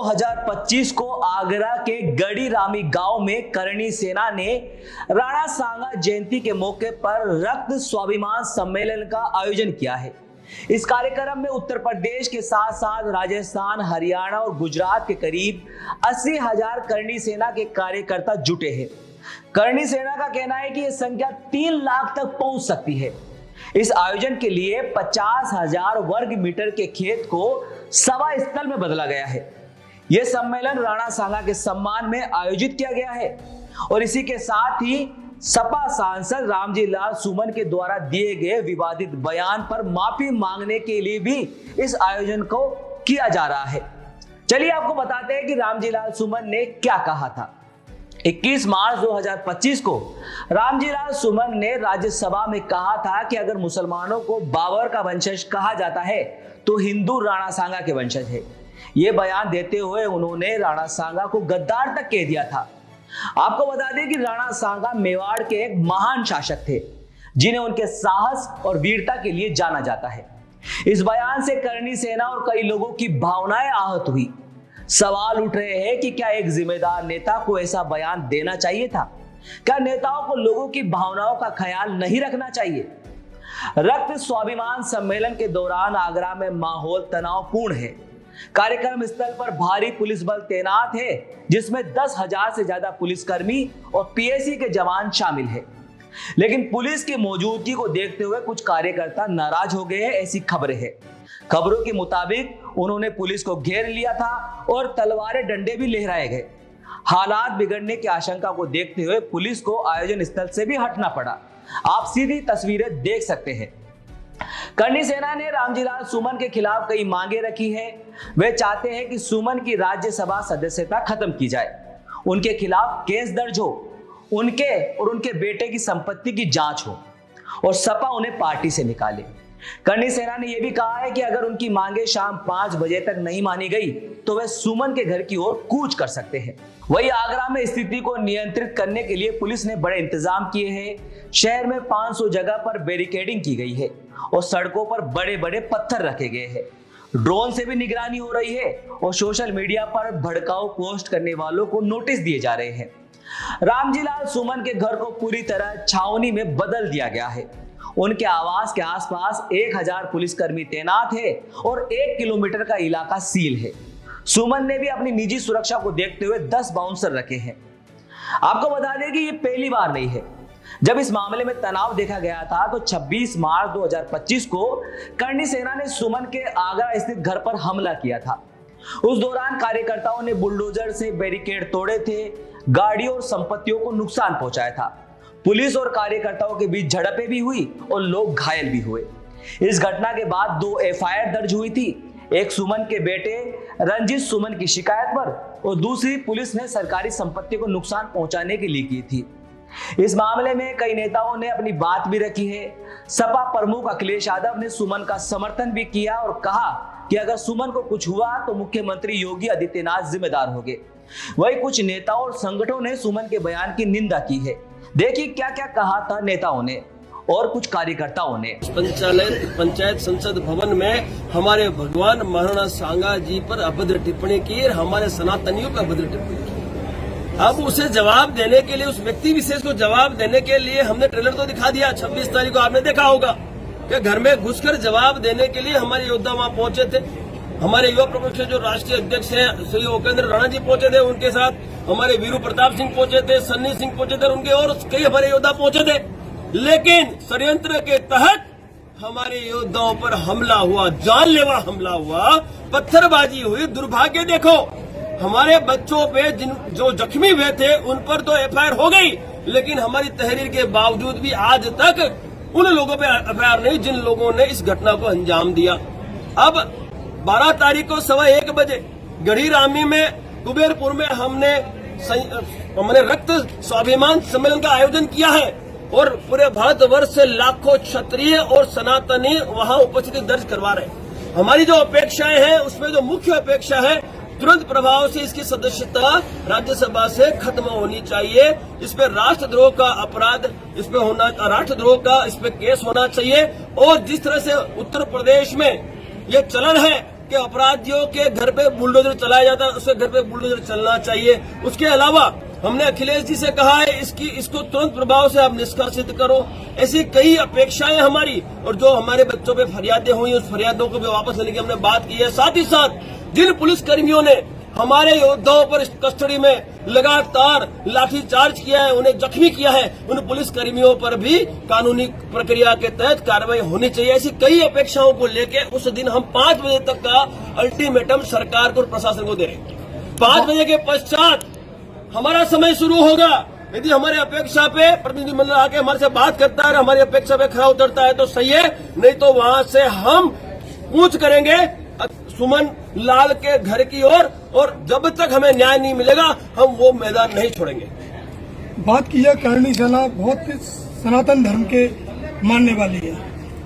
2025 को आगरा के गढ़ी रामी गांव में करणी सेना ने राणा सांगा जयंती के मौके पर रक्त स्वाभिमान सम्मेलन का आयोजन किया है। इस कार्यक्रम में उत्तर प्रदेश के साथ साथ राजस्थान, हरियाणा और गुजरात के करीब 80,000 करणी सेना के कार्यकर्ता जुटे हैं। करणी सेना का कहना है कि यह संख्या 3 लाख तक पहुंच सकती है। इस आयोजन के लिए 50,000 वर्ग मीटर के खेत को सभा स्थल में बदला गया है। यह सम्मेलन राणा सांगा के सम्मान में आयोजित किया गया है और इसी के साथ ही सपा सांसद रामजी लाल सुमन के द्वारा दिए गए विवादित बयान पर माफी मांगने के लिए भी इस आयोजन को किया जा रहा है। चलिए आपको बताते हैं कि रामजी लाल सुमन ने क्या कहा था। 21 मार्च 2025 को रामजी लाल सुमन ने राज्यसभा में कहा था कि अगर मुसलमानों को बाबर का वंशज कहा जाता है तो हिंदू राणा सांगा के वंशज है। यह बयान देते हुए उन्होंने राणा सांगा को गद्दार तक कह दिया था। आपको बता दें कि राणा सांगा मेवाड़ के एक महान शासक थे जिन्हें उनके साहस और वीरता के लिए जाना जाता है। इस बयान से करणी सेना और कई लोगों की भावनाएं आहत हुई। सवाल उठ रहे हैं कि क्या एक जिम्मेदार नेता को ऐसा बयान देना चाहिए था? क्या नेताओं को लोगों की भावनाओं का ख्याल नहीं रखना चाहिए? रक्त स्वाभिमान सम्मेलन के दौरान आगरा में माहौल तनावपूर्ण है। कार्यक्रम स्थल पर भारी पुलिस बल तैनात है जिसमें 10,000 से ज्यादा पुलिसकर्मी और पीएसी के जवान शामिल है। लेकिन पुलिस की मौजूदगी को देखते हुए कुछ कार्यकर्ता नाराज हो गए हैं, ऐसी खबरें हैं। खबरों के मुताबिक उन्होंने पुलिस को घेर लिया था और तलवारें डंडे भी लहराए गए। हालात बिगड़ने की आशंका को देखते हुए पुलिस को आयोजन स्थल से भी हटना पड़ा। आप सीधी तस्वीरें देख सकते हैं। करणी सेना ने रामजी लाल सुमन के खिलाफ कई मांगे रखी है। वे चाहते हैं कि सुमन की राज्यसभा सदस्यता खत्म की जाए, उनके खिलाफ केस दर्ज हो, उनके और उनके बेटे की संपत्ति की जांच हो और सपा उन्हें पार्टी से निकाले। करणी सेना ने यह भी कहा है कि अगर उनकी मांगे शाम 5 बजे तक नहीं मानी गई तो वे सुमन के घर की ओर कूच कर सकते हैं। वहीं आगरा में स्थिति को नियंत्रित करने के लिए पुलिस ने बड़े इंतजाम किए हैं। शहर में 500 जगह पर बैरिकेडिंग की गई है और सड़कों पर बड़े बड़े पत्थर रखे गए हैं। ड्रोन से भी निगरानी हो रही है और सोशल मीडिया पर भड़काऊ पोस्ट करने वालों को नोटिस दिए जा रहे हैं। रामजी लाल सुमन के घर को पूरी तरह छावनी में बदल दिया गया है। उनके आवास के आसपास 1000 पुलिसकर्मी तैनात है और 1 किलोमीटर का इलाका सील है। सुमन ने भी अपनी निजी सुरक्षा को देखते हुए 10 बाउंसर रखे हैं। आपको बता दें कि ये पहली बार नहीं है जब इस मामले में तनाव देखा गया था। तो 26 मार्च 2025 को करणी सेना ने सुमन के आगरा स्थित घर पर हमला किया था। उस दौरान कार्यकर्ताओं ने बुलडोजर से बैरिकेड तोड़े थे, गाड़ियों और संपत्तियों को नुकसान पहुंचाया था। पुलिस और कार्यकर्ताओं के बीच झड़पें भी हुई और लोग घायल भी हुए। इस घटना के बाद 2 एफआईआर दर्ज हुई थी, एक सुमन के बेटे रंजीत सुमन की शिकायत पर और दूसरी पुलिस ने सरकारी संपत्ति को नुकसान पहुंचाने के लिए की थी। इस मामले में कई नेताओं ने अपनी बात भी रखी है। सपा प्रमुख अखिलेश यादव ने सुमन का समर्थन भी किया और कहा कि अगर सुमन को कुछ हुआ तो मुख्यमंत्री योगी आदित्यनाथ जिम्मेदार होंगे। वही कुछ नेताओं और संगठनों ने सुमन के बयान की निंदा की है। देखिए क्या क्या कहा था नेताओं ने और कुछ कार्यकर्ताओं ने। पंचायत संसद भवन में हमारे भगवान महाराणा सांगा जी पर अभद्र टिप्पणी की और हमारे सनातनियों पर अभद्र टिप्पणी की। अब उसे जवाब देने के लिए, उस व्यक्ति विशेष को जवाब देने के लिए हमने ट्रेलर तो दिखा दिया। 26 तारीख को आपने देखा होगा कि घर में घुसकर जवाब देने के लिए हमारे योद्धा वहां पहुंचे थे। हमारे युवा प्रमुख जो राष्ट्रीय अध्यक्ष हैं श्री उपेंद्र राणा जी पहुंचे थे, उनके साथ हमारे वीरू प्रताप सिंह पहुंचे थे, सन्नी सिंह पहुंचे थे, उनके और कई हमारे योद्धा पहुंचे थे। लेकिन षड्यंत्र के तहत हमारे योद्धाओं पर हमला हुआ, जानलेवा हमला हुआ, पत्थरबाजी हुई। दुर्भाग्य देखो, हमारे बच्चों पे जो जख्मी हुए थे उन पर तो एफआईआर हो गई, लेकिन हमारी तहरीर के बावजूद भी आज तक उन लोगों पे एफआईआर नहीं जिन लोगों ने इस घटना को अंजाम दिया। अब 12 तारीख को 1:15 बजे गढ़ी रामी में कुबेरपुर में हमने रक्त स्वाभिमान सम्मेलन का आयोजन किया है और पूरे भारतवर्ष से लाखों क्षत्रिय और सनातनी वहां उपस्थिति दर्ज करवा रहे। हमारी जो अपेक्षाएं हैं उसमें जो मुख्य अपेक्षा है, तुरंत प्रभाव से इसकी सदस्यता राज्यसभा से खत्म होनी चाहिए। इस पे राष्ट्रद्रोह का अपराध, इस पे होना, राष्ट्रद्रोह का इस पे केस होना चाहिए। और जिस तरह से उत्तर प्रदेश में ये चलन है कि अपराधियों के घर पे बुलडोजर चलाया जाता है, उसके घर पे बुलडोजर चलना चाहिए। उसके अलावा हमने अखिलेश जी से कहा है इसको तुरंत प्रभाव से आप निष्कासित करो। ऐसी कई अपेक्षाएं हमारी, और जो हमारे बच्चों पे फरियादें हुई उस फरियादों को भी वापस लेने की हमने बात की है। साथ ही साथ जिन पुलिस कर्मियों ने हमारे योद्धाओं पर कस्टडी में लगातार लाठीचार्ज किया है, उन्हें जख्मी किया है, उन पुलिस कर्मियों पर भी कानूनी प्रक्रिया के तहत कार्रवाई होनी चाहिए। ऐसी कई अपेक्षाओं को लेकर उस दिन हम 5 बजे तक का अल्टीमेटम सरकार को और प्रशासन को दे रहे हैं। 5 बजे के पश्चात हमारा समय शुरू होगा। यदि हमारे अपेक्षा पे प्रतिनिधिमंडल आके हमारे से बात करता है, हमारी अपेक्षा पे खरा उतरता है तो सही है, नहीं तो वहां से हम कूच करेंगे सुमन लाल के घर की ओर, और जब तक हमें न्याय नहीं मिलेगा हम वो मैदान नहीं छोड़ेंगे। बात की है, करणी सेना बहुत सनातन धर्म के मानने वाली है,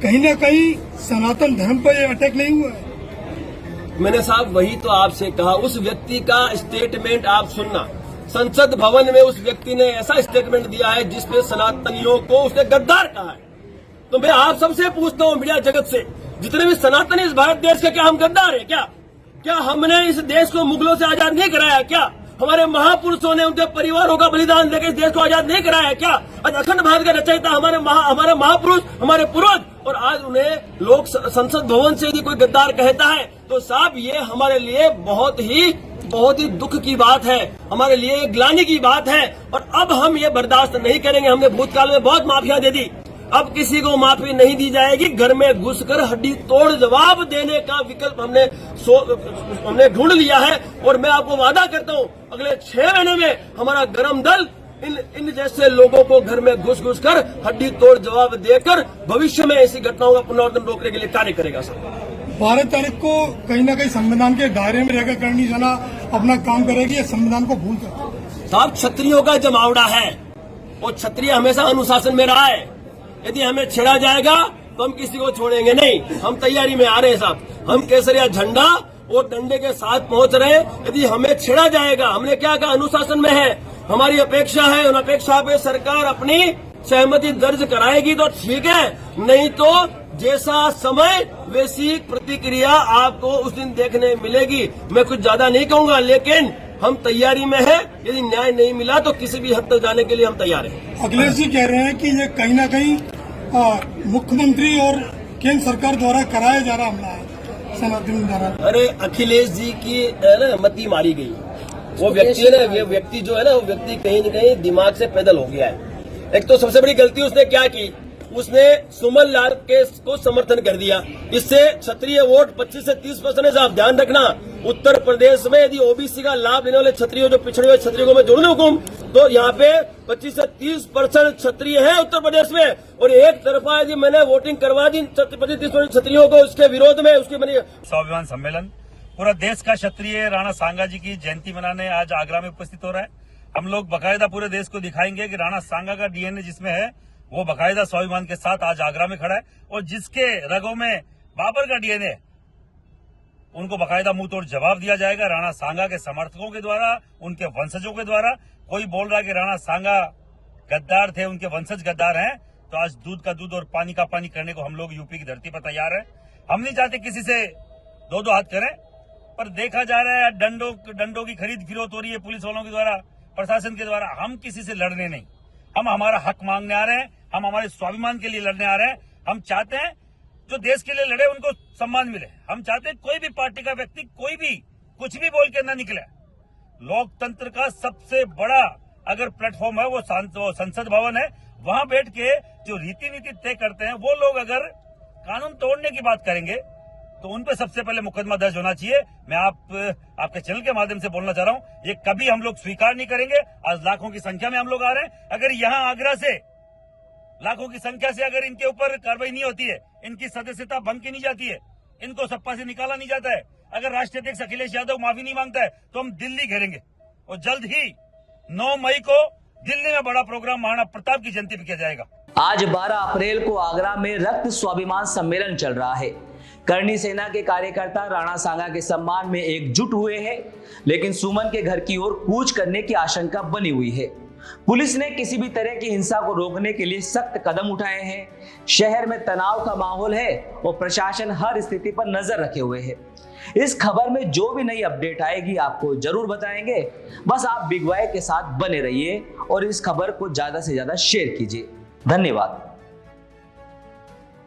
कहीं ना कहीं सनातन धर्म पर ये अटैक नहीं हुआ है? मैंने साहब वही तो आपसे कहा, उस व्यक्ति का स्टेटमेंट आप सुनना। संसद भवन में उस व्यक्ति ने ऐसा स्टेटमेंट दिया है जिसपे सनातनियों को उसने गद्दार कहा है। तो मैं आप सबसे पूछता हूँ, मीडिया जगत से, जितने भी सनातनी इस भारत देश के, क्या हम गद्दार हैं? क्या हमने इस देश को मुगलों से आजाद नहीं कराया? क्या हमारे महापुरुषों ने उनके परिवारों का बलिदान देकर इस देश को आजाद नहीं कराया? क्या आज अखंड भारत का रचयिता हमारे महापुरुष, हमारे पूर्वज, और आज उन्हें लोग संसद भवन से यदि कोई गद्दार कहता है तो साहब ये हमारे लिए बहुत ही दुख की बात है, हमारे लिए ग्लानि की बात है। और अब हम ये बर्दाश्त नहीं करेंगे। हमने भूतकाल में बहुत माफिया दे दी, अब किसी को माफी नहीं दी जाएगी। घर में घुसकर हड्डी तोड़ जवाब देने का विकल्प हमने ढूंढ लिया है, और मैं आपको वादा करता हूं अगले 6 महीने में हमारा गरम दल इन जैसे लोगों को घर में घुस कर हड्डी तोड़ जवाब देकर भविष्य में ऐसी घटनाओं का पुनरावृत्ति रोकने के लिए कार्य करेगा। सर 12 तारीख को कहीं ना कहीं संविधान के दायरे में रहकर करणी सेना अपना काम करेगी या संविधान को भूल कर? साहब क्षत्रियों का जमावड़ा है, और क्षत्रिय हमेशा अनुशासन में रहा है। यदि हमें छेड़ा जाएगा तो हम किसी को छोड़ेंगे नहीं। हम तैयारी में आ रहे हैं साहब, हम केसरिया झंडा और डंडे के साथ पहुंच रहे हैं। यदि हमें छेड़ा जाएगा, हमने क्या कहा, अनुशासन में है, हमारी अपेक्षा है, उन अपेक्षा पे सरकार अपनी सहमति दर्ज कराएगी तो ठीक है, नहीं तो जैसा समय वैसी प्रतिक्रिया आपको उस दिन देखने मिलेगी। मैं कुछ ज्यादा नहीं कहूंगा, लेकिन हम तैयारी में है। यदि न्याय नहीं मिला तो किसी भी हद तक जाने के लिए हम तैयार हैं। अखिलेश जी कह रहे हैं कि ये कहीं ना कहीं मुख्यमंत्री और केंद्र सरकार द्वारा कराया जा रहा हमला है, सनातन द्वारा। अरे अखिलेश जी की मती मारी गई। वो व्यक्ति है ना, वो व्यक्ति जो है ना, वो व्यक्ति कहीं न कहीं दिमाग से पैदल हो गया है। एक तो सबसे बड़ी गलती उसने क्या की, उसने सुमन लाल केस को समर्थन कर दिया। इससे क्षत्रिय वोट 25 से 30% आप ध्यान रखना। उत्तर प्रदेश में यदि ओबीसी का लाभ लेने वाले क्षत्रियों, जो पिछड़े हुए क्षत्रियों को मैं जोड़ने हुकुम, तो यहाँ पे 25 से 30% क्षत्रिय है उत्तर प्रदेश में। और एक तरफा यदि मैंने वोटिंग करवा दी 25-30% क्षत्रियों को, उसके विरोध में उसके मैंने स्वाभिमान सम्मेलन, पूरा देश का क्षत्रिय राणा सांगा जी की जयंती मनाने आज आगरा में उपस्थित हो रहा है। हम लोग बकायदा पूरे देश को दिखाएंगे कि राणा सांगा का डीएनए जिसमें है वो बकायदा स्वाभिमान के साथ आज आगरा में खड़ा है, और जिसके रगों में बाबर का डीएनए, उनको बकायदा मुंह तोड़ जवाब दिया जाएगा राणा सांगा के समर्थकों के द्वारा, उनके वंशजों के द्वारा। कोई बोल रहा है कि राणा सांगा गद्दार थे, उनके वंशज गद्दार हैं, तो आज दूध का दूध और पानी का पानी करने को हम लोग यूपी की धरती पर तैयार है। हम नहीं चाहते किसी से दो हाथ करें, पर देखा जा रहा है डंडों की खरीद फिरोख्त हो रही है पुलिस वालों के द्वारा, प्रशासन के द्वारा। हम किसी से लड़ने नहीं, हम हमारा हक मांगने आ रहे हैं, हम हमारे स्वाभिमान के लिए लड़ने आ रहे हैं। हम चाहते हैं जो देश के लिए लड़े उनको सम्मान मिले। हम चाहते हैं कोई भी पार्टी का व्यक्ति कोई भी कुछ भी बोल के न निकले। लोकतंत्र का सबसे बड़ा अगर प्लेटफॉर्म है वो संसद भवन है। वहां बैठ के जो रीति नीति तय करते हैं वो लोग अगर कानून तोड़ने की बात करेंगे तो उन पे सबसे पहले मुकदमा दर्ज होना चाहिए। मैं आपके चैनल के माध्यम से बोलना चाह रहा हूं, ये कभी हम लोग स्वीकार नहीं करेंगे। आज लाखों की संख्या में हम लोग आ रहे हैं। अगर यहां आगरा से लाखों की संख्या से अगर इनके ऊपर कार्रवाई नहीं होती है, इनकी सदस्यता भंग की नहीं जाती है, इनको सत्ता से निकाला नहीं जाता है, अगर राष्ट्रीय अध्यक्ष अखिलेश यादव माफी नहीं मांगता है, तो हम दिल्ली घेरेंगे। और जल्द ही 9 मई को दिल्ली में बड़ा प्रोग्राम महाराणा प्रताप की जयंती पर किया जाएगा। आज 12 अप्रैल को आगरा में रक्त स्वाभिमान सम्मेलन चल रहा है। करणी सेना के कार्यकर्ता राणा सांगा के सम्मान में एकजुट हुए हैं, लेकिन सुमन के घर की ओर कूच करने की आशंका बनी हुई है। पुलिस ने किसी भी तरह की हिंसा को रोकने के लिए सख्त कदम उठाए हैं। शहर में तनाव का माहौल है और प्रशासन हर स्थिति पर नजर रखे हुए है। इस खबर में जो भी नई अपडेट आएगी आपको जरूर बताएंगे। बस आप बिग वाई के साथ बने रहिए और इस खबर को ज्यादा से ज्यादा शेयर कीजिए। धन्यवाद।